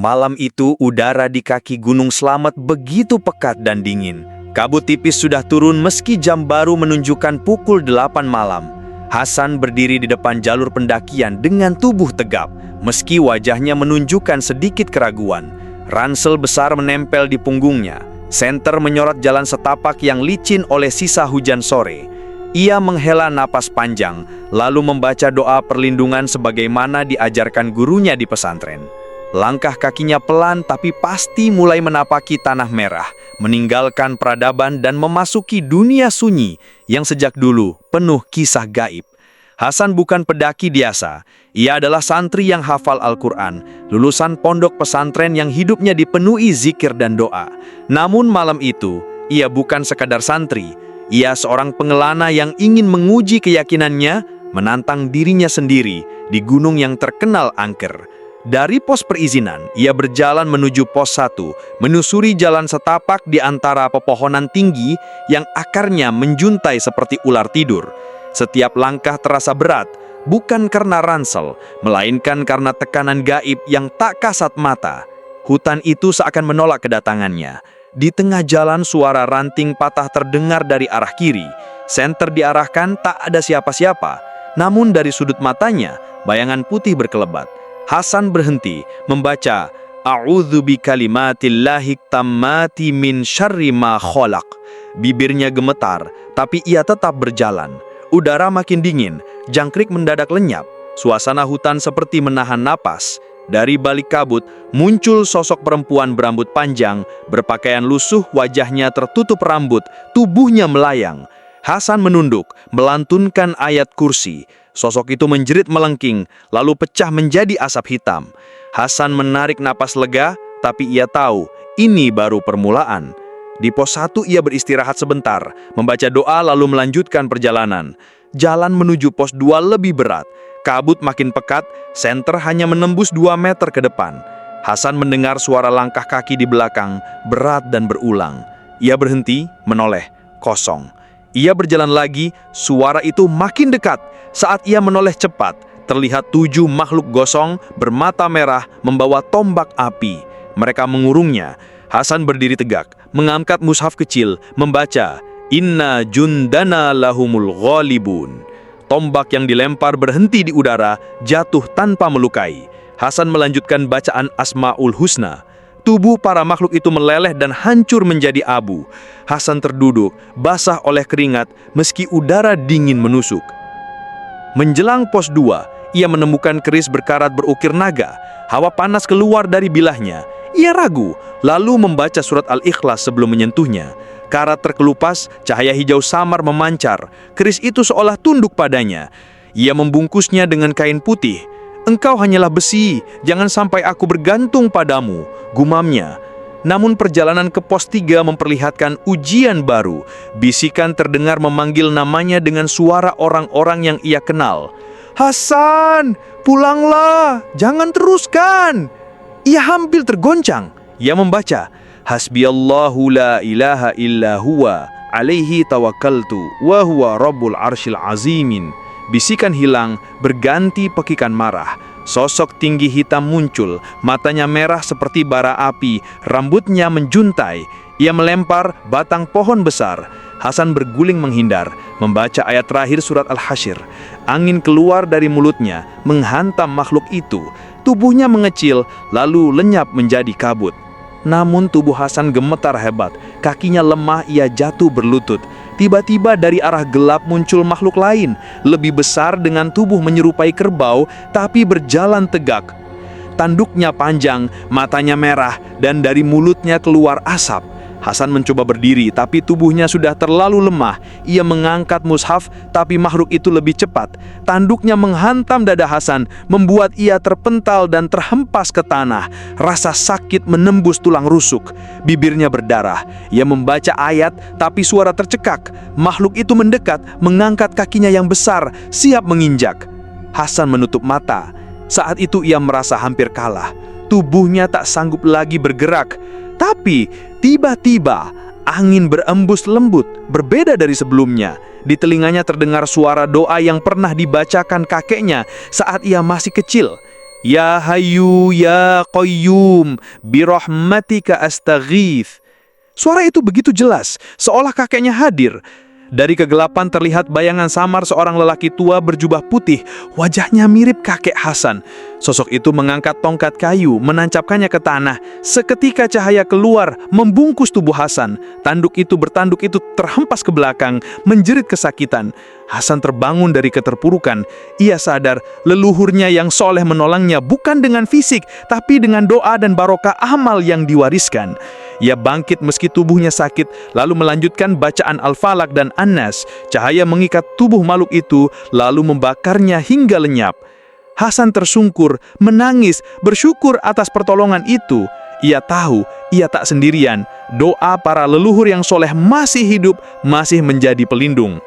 Malam itu udara di kaki Gunung Slamet begitu pekat dan dingin. Kabut tipis sudah turun meski jam baru menunjukkan pukul 8 malam. Hasan berdiri di depan jalur pendakian dengan tubuh tegap, meski wajahnya menunjukkan sedikit keraguan. Ransel besar menempel di punggungnya. Senter menyorot jalan setapak yang licin oleh sisa hujan sore. Ia menghela napas panjang, lalu membaca doa perlindungan sebagaimana diajarkan gurunya di pesantren. Langkah kakinya pelan tapi pasti mulai menapaki tanah merah, meninggalkan peradaban dan memasuki dunia sunyi yang sejak dulu penuh kisah gaib. Hasan bukan pendaki biasa, ia adalah santri yang hafal Al-Quran, lulusan pondok pesantren yang hidupnya dipenuhi zikir dan doa. Namun malam itu, ia bukan sekadar santri, ia seorang pengelana yang ingin menguji keyakinannya, menantang dirinya sendiri di gunung yang terkenal angker. Dari pos perizinan, ia berjalan menuju pos 1, menusuri jalan setapak di antara pepohonan tinggi yang akarnya menjuntai seperti ular tidur. Setiap langkah terasa berat, bukan karena ransel, melainkan karena tekanan gaib yang tak kasat mata. Hutan itu seakan menolak kedatangannya. Di tengah jalan suara ranting patah terdengar dari arah kiri. Senter diarahkan tak ada siapa-siapa, namun dari sudut matanya, bayangan putih berkelebat. Hasan berhenti, membaca A'udzu bikalimatillahi tammati min syarri ma khalaq. Bibirnya gemetar, tapi ia tetap berjalan. Udara makin dingin, jangkrik mendadak lenyap. Suasana hutan seperti menahan napas. Dari balik kabut, muncul sosok perempuan berambut panjang, berpakaian lusuh, wajahnya tertutup rambut, tubuhnya melayang. Hasan menunduk, melantunkan ayat kursi. Sosok itu menjerit melengking, lalu pecah menjadi asap hitam. Hasan menarik napas lega, tapi ia tahu, ini baru permulaan. Di pos 1 ia beristirahat sebentar, membaca doa lalu melanjutkan perjalanan. Jalan menuju pos 2 lebih berat. Kabut makin pekat, senter hanya menembus 2 meter ke depan. Hasan mendengar suara langkah kaki di belakang, berat dan berulang. Ia berhenti, menoleh, kosong. Ia berjalan lagi, suara itu makin dekat. Saat ia menoleh cepat, terlihat 7 makhluk gosong bermata merah membawa tombak api. Mereka mengurungnya. Hasan berdiri tegak, mengangkat mushaf kecil, membaca, Inna jundana lahumul ghalibun. Tombak yang dilempar berhenti di udara, jatuh tanpa melukai. Hasan melanjutkan bacaan Asmaul Husna. Tubuh para makhluk itu meleleh dan hancur menjadi abu. Hasan terduduk, basah oleh keringat, meski udara dingin menusuk. Menjelang pos 2, ia menemukan keris berkarat berukir naga. Hawa panas keluar dari bilahnya. Ia ragu, lalu membaca surat Al-Ikhlas sebelum menyentuhnya. Karat terkelupas, cahaya hijau samar memancar. Keris itu seolah tunduk padanya. Ia membungkusnya dengan kain putih. Engkau hanyalah besi, jangan sampai aku bergantung padamu, gumamnya. Namun perjalanan ke pos 3 memperlihatkan ujian baru. Bisikan terdengar memanggil namanya dengan suara orang-orang yang ia kenal. Hasan, pulanglah, jangan teruskan. Ia hampir tergoncang. Ia membaca, Hasbiyallahu la ilaha illa huwa, alaihi tawakkaltu, wa huwa rabbul arsyil azimin. Bisikan hilang, berganti pekikan marah. Sosok tinggi hitam muncul, matanya merah seperti bara api, rambutnya menjuntai. Ia melempar batang pohon besar. Hasan berguling menghindar, membaca ayat terakhir surat Al-Hasyr. Angin keluar dari mulutnya, menghantam makhluk itu. Tubuhnya mengecil, lalu lenyap menjadi kabut. Namun tubuh Hasan gemetar hebat, kakinya lemah, ia jatuh berlutut. Tiba-tiba dari arah gelap muncul makhluk lain, lebih besar dengan tubuh menyerupai kerbau, tapi berjalan tegak. Tanduknya panjang, matanya merah, dan dari mulutnya keluar asap. Hasan mencoba berdiri, tapi tubuhnya sudah terlalu lemah. Ia mengangkat mushaf, tapi makhluk itu lebih cepat. Tanduknya menghantam dada Hasan, membuat ia terpental dan terhempas ke tanah. Rasa sakit menembus tulang rusuk. Bibirnya berdarah. Ia membaca ayat, tapi suara tercekak. Makhluk itu mendekat, mengangkat kakinya yang besar, siap menginjak. Hasan menutup mata. Saat itu ia merasa hampir kalah. Tubuhnya tak sanggup lagi bergerak. Tapi tiba-tiba angin berembus lembut, berbeda dari sebelumnya. Di telinganya terdengar suara doa yang pernah dibacakan kakeknya saat ia masih kecil. Ya Hayyu Ya Qayyum birahmatika astaghith. Suara itu begitu jelas, seolah kakeknya hadir. Dari kegelapan terlihat bayangan samar seorang lelaki tua berjubah putih, wajahnya mirip kakek Hasan. Sosok itu mengangkat tongkat kayu, menancapkannya ke tanah. Seketika cahaya keluar, membungkus tubuh Hasan. Tanduk itu terhempas ke belakang, menjerit kesakitan. Hasan terbangun dari keterpurukan. Ia sadar leluhurnya yang soleh menolongnya bukan dengan fisik, tapi dengan doa dan barokah amal yang diwariskan. Ia bangkit meski tubuhnya sakit, lalu melanjutkan bacaan Al-Falaq dan An-Nas. Cahaya mengikat tubuh makhluk itu, lalu membakarnya hingga lenyap. Hasan tersungkur, menangis, bersyukur atas pertolongan itu. Ia tahu, ia tak sendirian. Doa para leluhur yang soleh masih hidup, masih menjadi pelindung.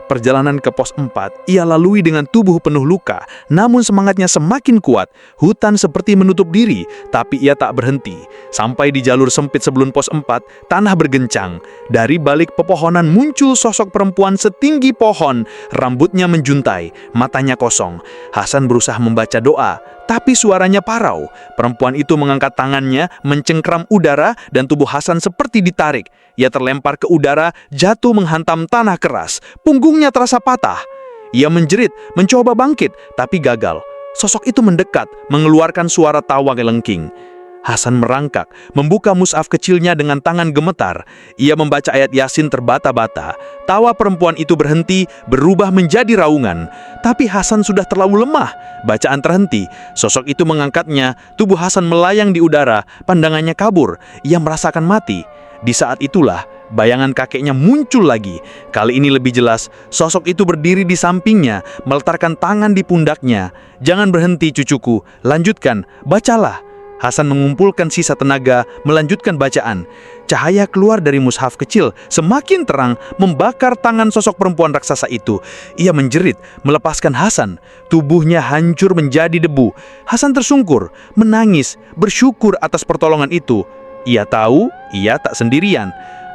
Perjalanan ke pos 4, ia lalui dengan tubuh penuh luka, namun semangatnya semakin kuat. Hutan seperti menutup diri, tapi ia tak berhenti. Sampai di jalur sempit sebelum pos 4, tanah bergencang. Dari balik pepohonan muncul sosok perempuan setinggi pohon, rambutnya menjuntai, matanya kosong. Hasan berusaha membaca doa, tapi suaranya parau. Perempuan itu mengangkat tangannya, mencengkram udara, dan tubuh Hasan seperti ditarik. Ia terlempar ke udara, jatuh menghantam tanah keras. Punggungnya terasa patah. Ia menjerit, mencoba bangkit, tapi gagal. Sosok itu mendekat, mengeluarkan suara tawa gelengking. Hasan merangkak, membuka mushaf kecilnya dengan tangan gemetar. Ia membaca ayat Yasin terbata-bata. Tawa perempuan itu berhenti, berubah menjadi raungan. Tapi Hasan sudah terlalu lemah. Bacaan terhenti. Sosok itu mengangkatnya, tubuh Hasan melayang di udara, pandangannya kabur. Ia merasakan mati. Di saat itulah, bayangan kakeknya muncul lagi. Kali ini lebih jelas, sosok itu berdiri di sampingnya, meletakkan tangan di pundaknya. "Jangan berhenti, cucuku. Lanjutkan, bacalah." Hasan mengumpulkan sisa tenaga, melanjutkan bacaan. Cahaya keluar dari mushaf kecil, semakin terang, membakar tangan sosok perempuan raksasa itu. Ia menjerit, melepaskan Hasan. Tubuhnya hancur menjadi debu. Hasan tersungkur, menangis, bersyukur atas pertolongan itu. Ia tahu, ia tak sendirian.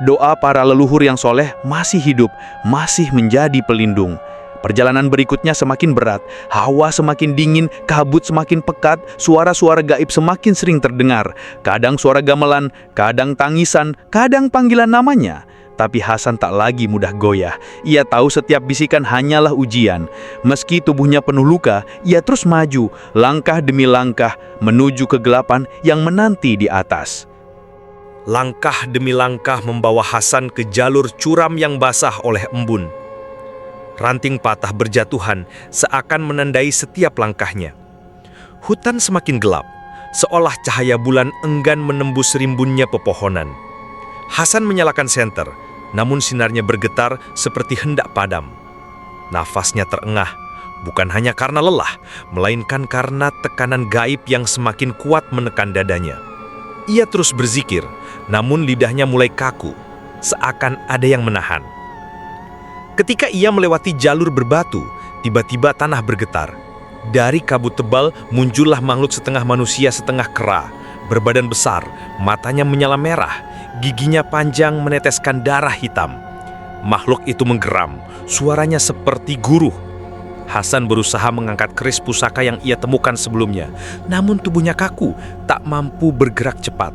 Doa para leluhur yang soleh masih hidup, masih menjadi pelindung. Perjalanan berikutnya semakin berat, hawa semakin dingin, kabut semakin pekat, suara-suara gaib semakin sering terdengar. Kadang suara gamelan, kadang tangisan, kadang panggilan namanya. Tapi Hasan tak lagi mudah goyah. Ia tahu setiap bisikan hanyalah ujian. Meski tubuhnya penuh luka, ia terus maju, langkah demi langkah, menuju kegelapan yang menanti di atas. Langkah demi langkah membawa Hasan ke jalur curam yang basah oleh embun. Ranting patah berjatuhan seakan menandai setiap langkahnya. Hutan semakin gelap, seolah cahaya bulan enggan menembus rimbunnya pepohonan. Hasan menyalakan senter, namun sinarnya bergetar seperti hendak padam. Nafasnya terengah, bukan hanya karena lelah, melainkan karena tekanan gaib yang semakin kuat menekan dadanya. Ia terus berzikir, namun lidahnya mulai kaku, seakan ada yang menahan. Ketika ia melewati jalur berbatu, tiba-tiba tanah bergetar. Dari kabut tebal muncullah makhluk setengah manusia setengah kera, berbadan besar, matanya menyala merah, giginya panjang meneteskan darah hitam. Makhluk itu menggeram, suaranya seperti guruh. Hasan berusaha mengangkat keris pusaka yang ia temukan sebelumnya, namun tubuhnya kaku, tak mampu bergerak cepat.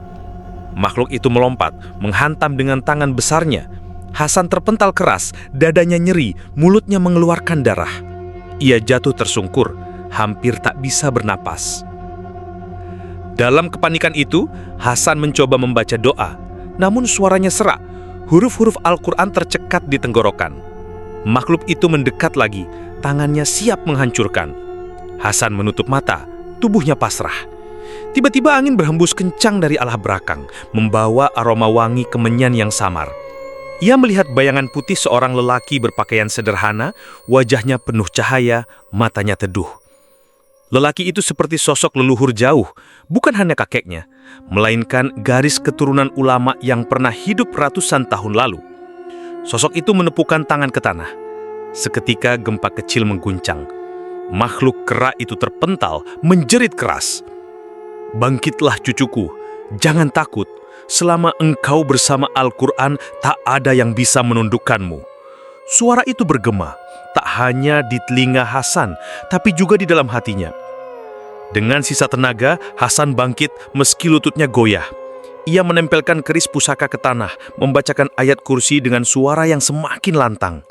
Makhluk itu melompat, menghantam dengan tangan besarnya. Hasan terpental keras, dadanya nyeri, mulutnya mengeluarkan darah. Ia jatuh tersungkur, hampir tak bisa bernapas. Dalam kepanikan itu, Hasan mencoba membaca doa, namun suaranya serak. Huruf-huruf Al-Quran tercekat di tenggorokan. Makhluk itu mendekat lagi, tangannya siap menghancurkan. Hasan menutup mata, tubuhnya pasrah. Tiba-tiba angin berhembus kencang dari arah belakang, membawa aroma wangi kemenyan yang samar. Ia melihat bayangan putih seorang lelaki berpakaian sederhana, wajahnya penuh cahaya, matanya teduh. Lelaki itu seperti sosok leluhur jauh, bukan hanya kakeknya, melainkan garis keturunan ulama yang pernah hidup ratusan tahun lalu. Sosok itu menepukkan tangan ke tanah. Seketika gempa kecil mengguncang. Makhluk kera itu terpental, menjerit keras. "Bangkitlah cucuku, jangan takut. Selama engkau bersama Al-Quran, tak ada yang bisa menundukkanmu." Suara itu bergema, tak hanya di telinga Hasan, tapi juga di dalam hatinya. Dengan sisa tenaga, Hasan bangkit meski lututnya goyah. Ia menempelkan keris pusaka ke tanah, membacakan ayat kursi dengan suara yang semakin lantang.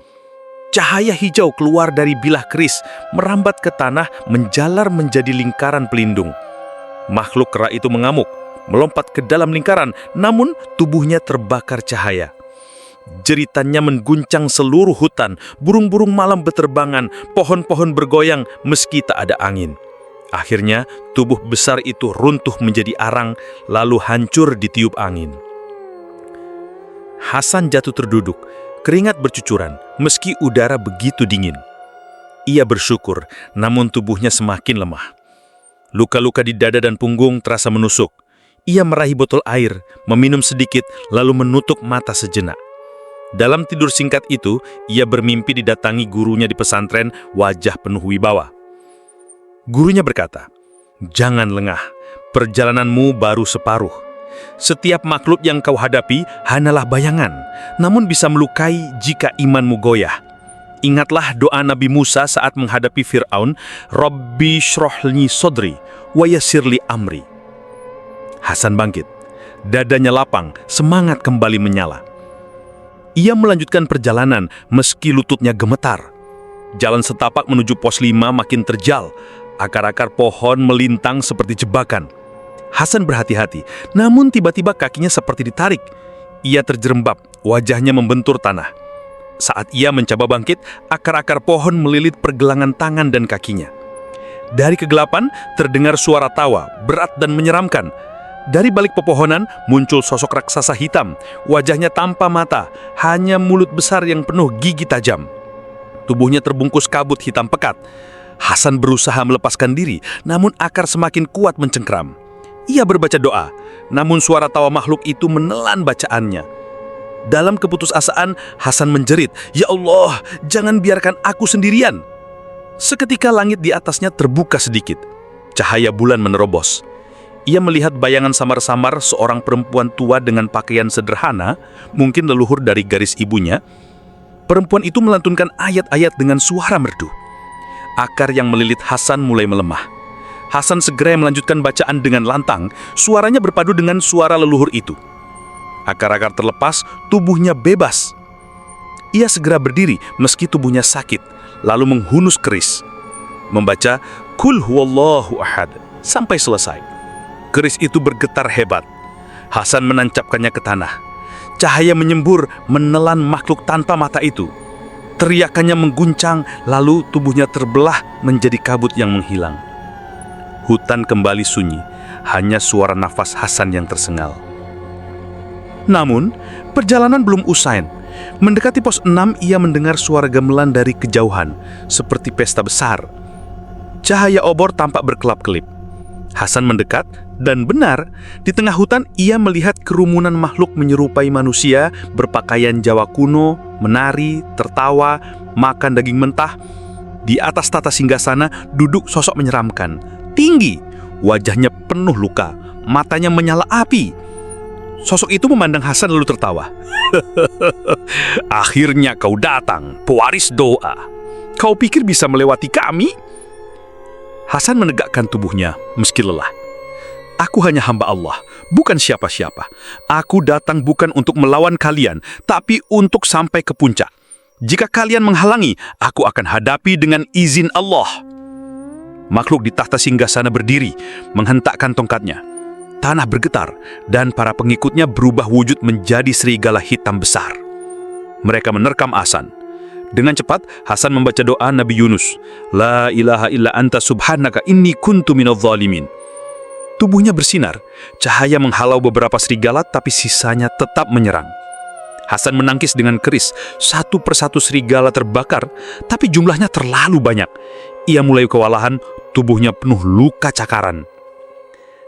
Cahaya hijau keluar dari bilah keris, merambat ke tanah, menjalar menjadi lingkaran pelindung. Makhluk kera itu mengamuk, melompat ke dalam lingkaran, namun tubuhnya terbakar cahaya. Jeritannya mengguncang seluruh hutan, burung-burung malam berterbangan, pohon-pohon bergoyang meski tak ada angin. Akhirnya, tubuh besar itu runtuh menjadi arang, lalu hancur ditiup angin. Hasan jatuh terduduk, keringat bercucuran, meski udara begitu dingin. Ia bersyukur, namun tubuhnya semakin lemah. Luka-luka di dada dan punggung terasa menusuk. Ia meraih botol air, meminum sedikit, lalu menutup mata sejenak. Dalam tidur singkat itu, ia bermimpi didatangi gurunya di pesantren, wajah penuh wibawa. Gurunya berkata, "Jangan lengah, perjalananmu baru separuh. Setiap makhluk yang kau hadapi hanyalah bayangan, namun bisa melukai jika imanmu goyah. Ingatlah doa Nabi Musa saat menghadapi Fir'aun, Rabbi shrahli sodri, wa yassirli amri." Hasan bangkit, dadanya lapang, semangat kembali menyala. Ia melanjutkan perjalanan meski lututnya gemetar. Jalan setapak menuju pos 5 makin terjal. Akar-akar pohon melintang seperti jebakan. Hasan berhati-hati, namun tiba-tiba kakinya seperti ditarik. Ia terjerembab, wajahnya membentur tanah. Saat ia mencoba bangkit, akar-akar pohon melilit pergelangan tangan dan kakinya. Dari kegelapan, terdengar suara tawa, berat dan menyeramkan. Dari balik pepohonan, muncul sosok raksasa hitam. Wajahnya tanpa mata, hanya mulut besar yang penuh gigi tajam. Tubuhnya terbungkus kabut hitam pekat. Hasan berusaha melepaskan diri, namun akar semakin kuat mencengkram. Ia berbaca doa, namun suara tawa makhluk itu menelan bacaannya. Dalam keputusasaan, Hasan menjerit, "Ya Allah, jangan biarkan aku sendirian." Seketika langit di atasnya terbuka sedikit. Cahaya bulan menerobos. Ia melihat bayangan samar-samar seorang perempuan tua dengan pakaian sederhana, mungkin leluhur dari garis ibunya. Perempuan itu melantunkan ayat-ayat dengan suara merdu. Akar yang melilit Hasan mulai melemah. Hasan segera melanjutkan bacaan dengan lantang, suaranya berpadu dengan suara leluhur itu. Akar-akar terlepas, tubuhnya bebas. Ia segera berdiri meski tubuhnya sakit, lalu menghunus keris. Membaca, Qul huwallahu ahad, sampai selesai. Keris itu bergetar hebat. Hasan menancapkannya ke tanah. Cahaya menyembur, menelan makhluk tanpa mata itu. Teriakannya mengguncang, lalu tubuhnya terbelah menjadi kabut yang menghilang. Hutan kembali sunyi, hanya suara nafas Hasan yang tersengal. Namun, perjalanan belum usai. Mendekati pos 6, ia mendengar suara gamelan dari kejauhan, seperti pesta besar. Cahaya obor tampak berkelap-kelip. Hasan mendekat, dan benar, di tengah hutan ia melihat kerumunan makhluk menyerupai manusia, berpakaian Jawa kuno, menari, tertawa, makan daging mentah. Di atas tata singgasana duduk sosok menyeramkan, tinggi, wajahnya penuh luka, matanya menyala api. Sosok itu memandang Hasan lalu tertawa. "Akhirnya kau datang, pewaris doa. Kau pikir bisa melewati kami?" Hasan menegakkan tubuhnya meski lelah. "Aku hanya hamba Allah, bukan siapa-siapa. Aku datang bukan untuk melawan kalian, tapi untuk sampai ke puncak. Jika kalian menghalangi, aku akan hadapi dengan izin Allah." Makhluk di tahta singgasana berdiri, menghentakkan tongkatnya. Tanah bergetar, dan para pengikutnya berubah wujud menjadi serigala hitam besar. Mereka menerkam Hasan. Dengan cepat, Hasan membaca doa Nabi Yunus. La ilaha illa anta subhanaka inni kuntu minadh dhalimin. Tubuhnya bersinar, cahaya menghalau beberapa serigala tapi sisanya tetap menyerang. Hasan menangkis dengan keris, satu persatu serigala terbakar, tapi jumlahnya terlalu banyak. Ia mulai kewalahan, tubuhnya penuh luka cakaran.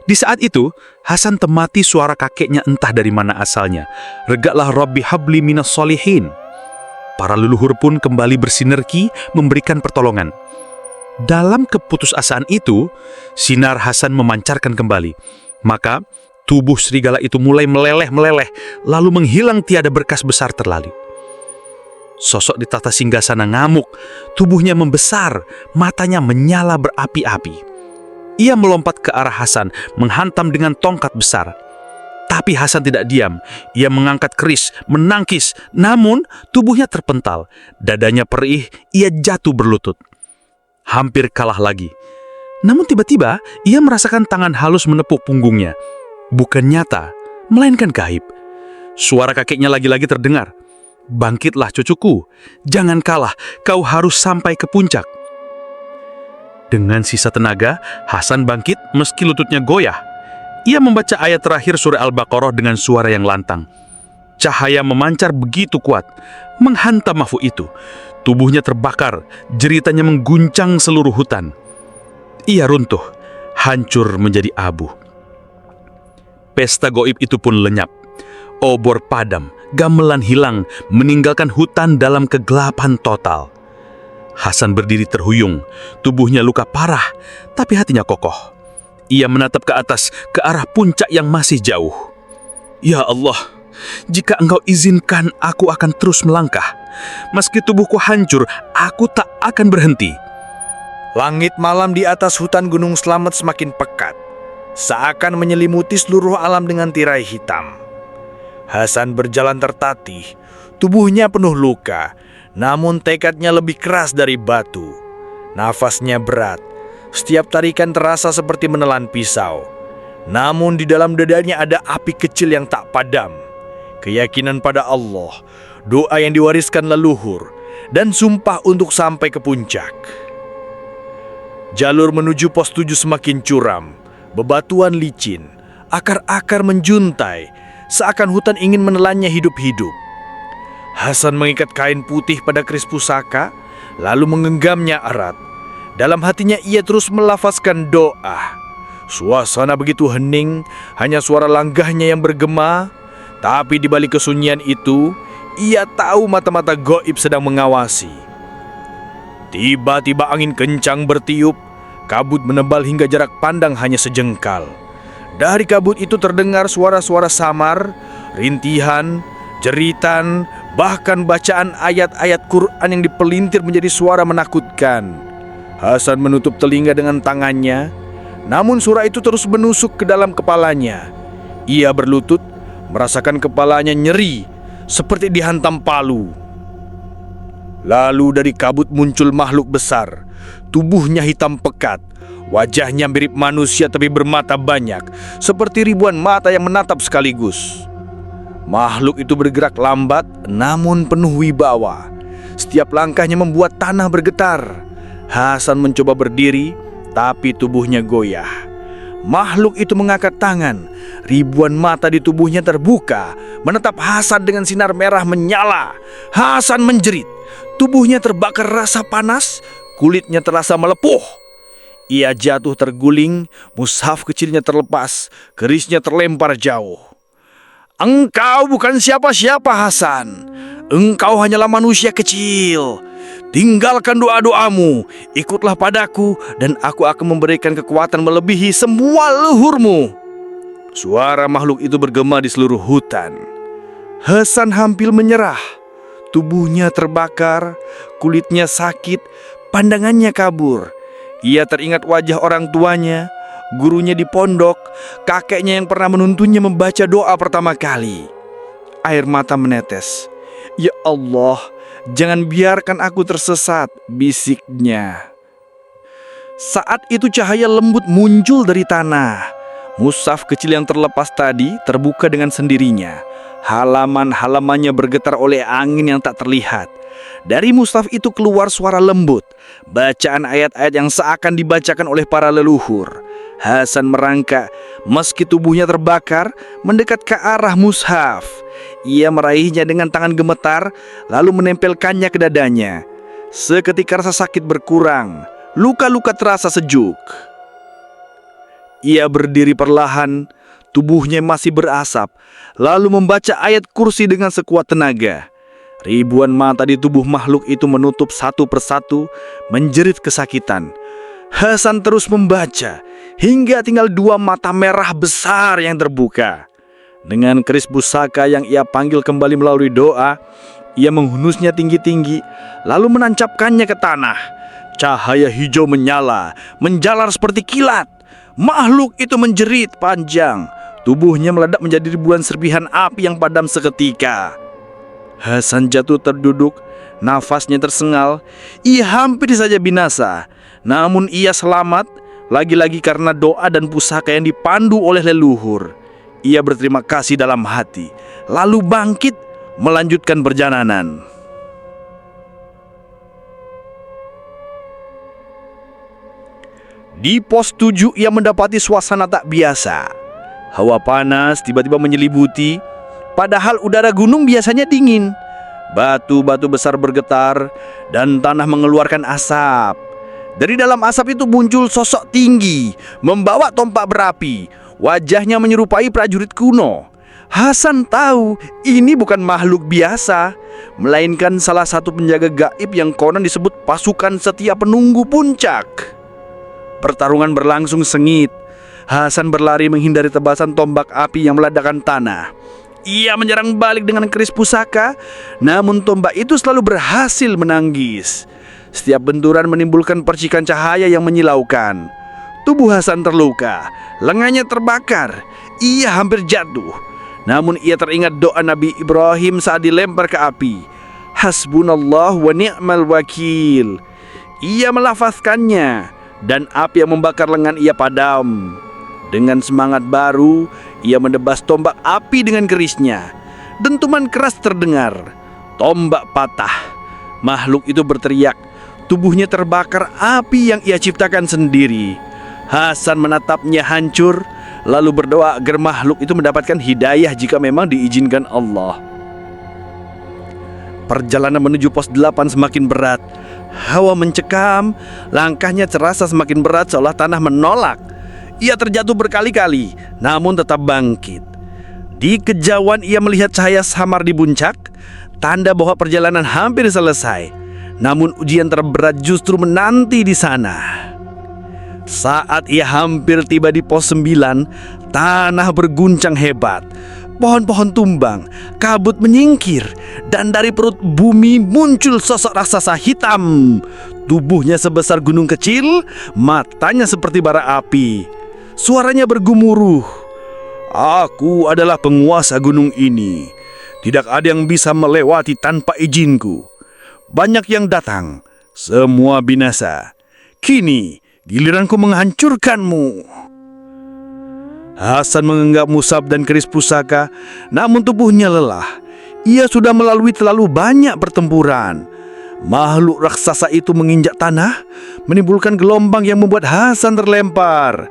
Di saat itu, Hasan temati suara kakeknya entah dari mana asalnya. Regaklah Rabbi habli minas solihin. Para leluhur pun kembali bersinergi memberikan pertolongan. Dalam keputusasaan itu, sinar Hasan memancarkan kembali. Maka, tubuh serigala itu mulai meleleh-meleleh, lalu menghilang tiada berkas besar terlalu. Sosok di tata singgasana ngamuk, tubuhnya membesar, matanya menyala berapi-api. Ia melompat ke arah Hasan, menghantam dengan tongkat besar. Tapi Hasan tidak diam. Ia mengangkat keris, menangkis, namun tubuhnya terpental. Dadanya perih, ia jatuh berlutut. Hampir kalah lagi. Namun tiba-tiba, ia merasakan tangan halus menepuk punggungnya. Bukan nyata, melainkan gaib. Suara kakeknya lagi-lagi terdengar. "Bangkitlah cucuku, jangan kalah, kau harus sampai ke puncak." Dengan sisa tenaga, Hasan bangkit meski lututnya goyah. Ia membaca ayat terakhir surah Al-Baqarah dengan suara yang lantang. Cahaya memancar begitu kuat, menghantam mahfud itu. Tubuhnya terbakar, jeritanya mengguncang seluruh hutan. Ia runtuh, hancur menjadi abu. Pesta goib itu pun lenyap. Obor padam, gamelan hilang, meninggalkan hutan dalam kegelapan total. Hasan berdiri terhuyung, tubuhnya luka parah, tapi hatinya kokoh. Ia menatap ke atas, ke arah puncak yang masih jauh. "Ya Allah, jika Engkau izinkan, aku akan terus melangkah. Meski tubuhku hancur, aku tak akan berhenti." Langit malam di atas hutan Gunung Slamet semakin pekat, seakan menyelimuti seluruh alam dengan tirai hitam. Hasan berjalan tertatih, tubuhnya penuh luka, namun tekadnya lebih keras dari batu. Nafasnya berat, setiap tarikan terasa seperti menelan pisau. Namun di dalam dadanya ada api kecil yang tak padam. Keyakinan pada Allah, doa yang diwariskan leluhur, dan sumpah untuk sampai ke puncak. Jalur menuju pos 7 semakin curam, bebatuan licin, akar-akar menjuntai, seakan hutan ingin menelannya hidup-hidup. Hasan mengikat kain putih pada keris pusaka, lalu menggenggamnya erat. Dalam hatinya ia terus melafazkan doa. Suasana begitu hening, hanya suara langgahnya yang bergema. Tapi di balik kesunyian itu, ia tahu mata-mata gaib sedang mengawasi. Tiba-tiba angin kencang bertiup, kabut menebal hingga jarak pandang hanya sejengkal. Dari kabut itu terdengar suara-suara samar, rintihan, jeritan, bahkan bacaan ayat-ayat Quran yang dipelintir menjadi suara menakutkan. Hasan menutup telinga dengan tangannya, namun suara itu terus menusuk ke dalam kepalanya. Ia berlutut, merasakan kepalanya nyeri, seperti dihantam palu. Lalu dari kabut muncul makhluk besar, tubuhnya hitam pekat, wajahnya mirip manusia tapi bermata banyak, seperti ribuan mata yang menatap sekaligus. Makhluk itu bergerak lambat, namun penuh wibawa. Setiap langkahnya membuat tanah bergetar. Hasan mencoba berdiri, tapi tubuhnya goyah. Makhluk itu mengangkat tangan. Ribuan mata di tubuhnya terbuka, menatap Hasan dengan sinar merah menyala. Hasan menjerit. Tubuhnya terbakar rasa panas, kulitnya terasa melepuh. Ia jatuh terguling, mushaf kecilnya terlepas, kerisnya terlempar jauh. "Engkau bukan siapa-siapa, Hasan. Engkau hanyalah manusia kecil. Tinggalkan doa-doamu, ikutlah padaku, dan aku akan memberikan kekuatan melebihi semua leluhurmu." Suara makhluk itu bergema di seluruh hutan. Hasan hampir menyerah. Tubuhnya terbakar, kulitnya sakit, pandangannya kabur. Ia teringat wajah orang tuanya, gurunya di pondok, kakeknya yang pernah menuntunnya membaca doa pertama kali. Air mata menetes. "Ya Allah, jangan biarkan aku tersesat," bisiknya. Saat itu cahaya lembut muncul dari tanah. Mushaf kecil yang terlepas tadi terbuka dengan sendirinya. Halaman-halamannya bergetar oleh angin yang tak terlihat. Dari mushaf itu keluar suara lembut, bacaan ayat-ayat yang seakan dibacakan oleh para leluhur. Hasan merangkak, meski tubuhnya terbakar, mendekat ke arah mushaf. Ia meraihnya dengan tangan gemetar, lalu menempelkannya ke dadanya. Seketika rasa sakit berkurang, luka-luka terasa sejuk. Ia berdiri perlahan, tubuhnya masih berasap, lalu membaca ayat kursi dengan sekuat tenaga. Ribuan mata di tubuh makhluk itu menutup satu persatu, menjerit kesakitan. Hasan terus membaca, hingga tinggal 2 mata merah besar yang terbuka. Dengan keris pusaka yang ia panggil kembali melalui doa, ia menghunusnya tinggi-tinggi, lalu menancapkannya ke tanah. Cahaya hijau menyala, menjalar seperti kilat. Makhluk itu menjerit panjang. Tubuhnya meledak menjadi ribuan serpihan api yang padam seketika. Hasan jatuh terduduk, nafasnya tersengal. Ia hampir saja binasa, namun ia selamat, lagi-lagi karena doa dan pusaka yang dipandu oleh leluhur. Ia berterima kasih dalam hati, lalu bangkit melanjutkan perjalanan. Di pos 7 ia mendapati suasana tak biasa. Hawa panas tiba-tiba menyelimuti, padahal udara gunung biasanya dingin. Batu-batu besar bergetar dan tanah mengeluarkan asap. Dari dalam asap itu muncul sosok tinggi, membawa tombak berapi. Wajahnya menyerupai prajurit kuno. Hasan tahu ini bukan makhluk biasa, melainkan salah satu penjaga gaib yang konon disebut pasukan setia penunggu puncak. Pertarungan berlangsung sengit. Hasan berlari menghindari tebasan tombak api yang meledakkan tanah. Ia menyerang balik dengan keris pusaka, namun tombak itu selalu berhasil menanggis. Setiap benturan menimbulkan percikan cahaya yang menyilaukan. Tubuh Hasan terluka, lengannya terbakar. Ia hampir jatuh. Namun ia teringat doa Nabi Ibrahim saat dilempar ke api. Hasbunallah wa ni'mal wakil. Ia melafazkannya, dan api yang membakar lengan ia padam. Dengan semangat baru, ia menebas tombak api dengan kerisnya. Dentuman keras terdengar. Tombak patah. Makhluk itu berteriak. Tubuhnya terbakar api yang ia ciptakan sendiri. Hasan menatapnya hancur, lalu berdoa agar makhluk itu mendapatkan hidayah jika memang diizinkan Allah. Perjalanan menuju pos 8 semakin berat. Hawa mencekam, langkahnya terasa semakin berat seolah tanah menolak. Ia terjatuh berkali-kali, namun tetap bangkit. Di kejauhan ia melihat cahaya samar di puncak, tanda bahwa perjalanan hampir selesai. Namun ujian terberat justru menanti di sana. Saat ia hampir tiba di pos 9, tanah berguncang hebat. Pohon-pohon tumbang, kabut menyingkir, dan dari perut bumi muncul sosok raksasa hitam. Tubuhnya sebesar gunung kecil, matanya seperti bara api. Suaranya bergemuruh. Aku adalah penguasa gunung ini. Tidak ada yang bisa melewati tanpa izinku. Banyak yang datang, semua binasa. Kini giliranku menghancurkanmu. Hasan mengenggak musab dan keris pusaka, namun tubuhnya lelah. Ia sudah melalui terlalu banyak pertempuran. Makhluk raksasa itu menginjak tanah, menimbulkan gelombang yang membuat Hasan terlempar.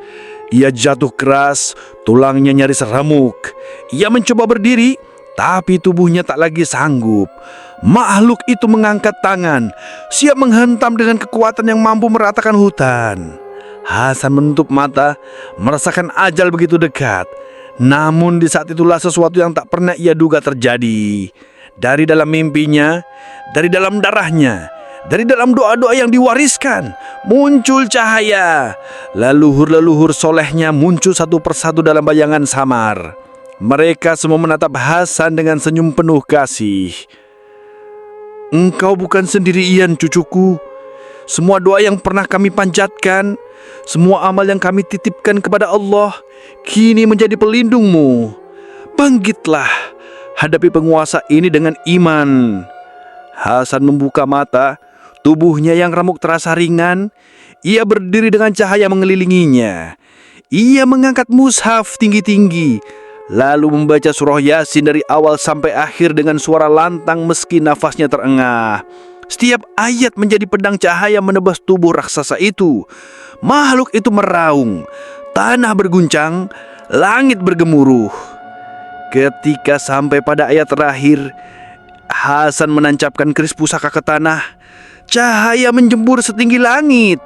Ia jatuh keras, tulangnya nyaris remuk. Ia mencoba berdiri, tapi tubuhnya tak lagi sanggup. Makhluk itu mengangkat tangan, siap menghentam dengan kekuatan yang mampu meratakan hutan. Hasan menutup mata, merasakan ajal begitu dekat. Namun di saat itulah sesuatu yang tak pernah ia duga terjadi. Dari dalam mimpinya, dari dalam darahnya, dari dalam doa-doa yang diwariskan, muncul cahaya. Leluhur-leluhur solehnya muncul satu persatu dalam bayangan samar. Mereka semua menatap Hasan dengan senyum penuh kasih. Engkau bukan sendirian, cucuku. Semua doa yang pernah kami panjatkan, semua amal yang kami titipkan kepada Allah, kini menjadi pelindungmu. Bangkitlah, hadapi penguasa ini dengan iman. Hasan membuka mata, tubuhnya yang remuk terasa ringan. Ia berdiri dengan cahaya mengelilinginya. Ia mengangkat mushaf tinggi-tinggi, lalu membaca surah Yasin dari awal sampai akhir dengan suara lantang meski nafasnya terengah. Setiap ayat menjadi pedang cahaya menebas tubuh raksasa itu. Makhluk itu meraung, tanah berguncang, langit bergemuruh. Ketika sampai pada ayat terakhir, Hasan menancapkan keris pusaka ke tanah. Cahaya menjembur setinggi langit,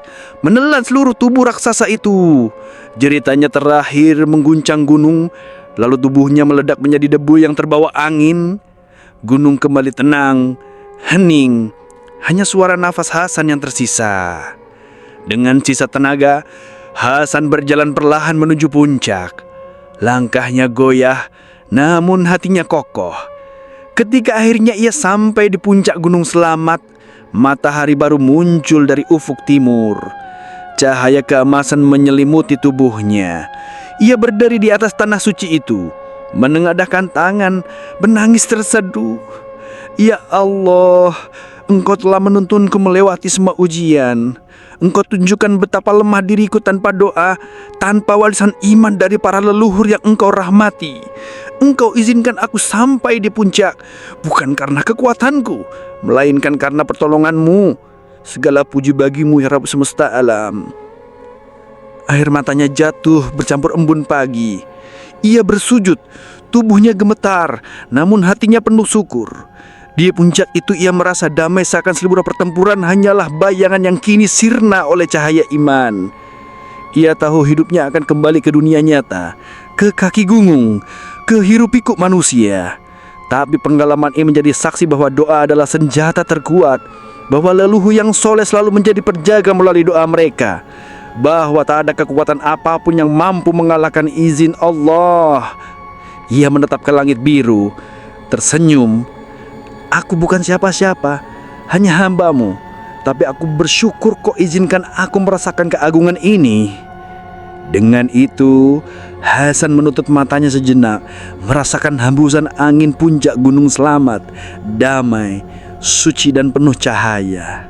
menelan seluruh tubuh raksasa itu. Jeritannya terakhir mengguncang gunung, lalu tubuhnya meledak menjadi debu yang terbawa angin. Gunung kembali tenang, hening. Hanya suara nafas Hasan yang tersisa. Dengan sisa tenaga, Hasan berjalan perlahan menuju puncak. Langkahnya goyah, namun hatinya kokoh. Ketika akhirnya ia sampai di puncak Gunung Selamat, matahari baru muncul dari ufuk timur. Cahaya keemasan menyelimuti tubuhnya. Ia berdiri di atas tanah suci itu, menengadahkan tangan, menangis terseduh. Ya Allah, Engkau telah menuntunku melewati semua ujian. Engkau tunjukkan betapa lemah diriku tanpa doa, tanpa warisan iman dari para leluhur yang Engkau rahmati. Engkau izinkan aku sampai di puncak, bukan karena kekuatanku, melainkan karena pertolongan-Mu. Segala puji bagimu ya Rabb semesta alam. Air matanya jatuh bercampur embun pagi. Ia bersujud, tubuhnya gemetar, namun hatinya penuh syukur. Di puncak itu ia merasa damai seakan seluruh pertempuran hanyalah bayangan yang kini sirna oleh cahaya iman. Ia tahu hidupnya akan kembali ke dunia nyata, ke kaki gunung, ke hiruk pikuk manusia. Tapi pengalaman ini menjadi saksi bahwa doa adalah senjata terkuat, bahwa leluhur yang soleh selalu menjadi penjaga melalui doa mereka, bahwa tak ada kekuatan apapun yang mampu mengalahkan izin Allah. Ia menatap ke langit biru, tersenyum. Aku bukan siapa-siapa, hanya hamba-Mu. Tapi aku bersyukur Kau izinkan aku merasakan keagungan ini. Dengan itu, Hasan menutup matanya sejenak, merasakan hembusan angin puncak Gunung Selamat, damai, suci dan penuh cahaya.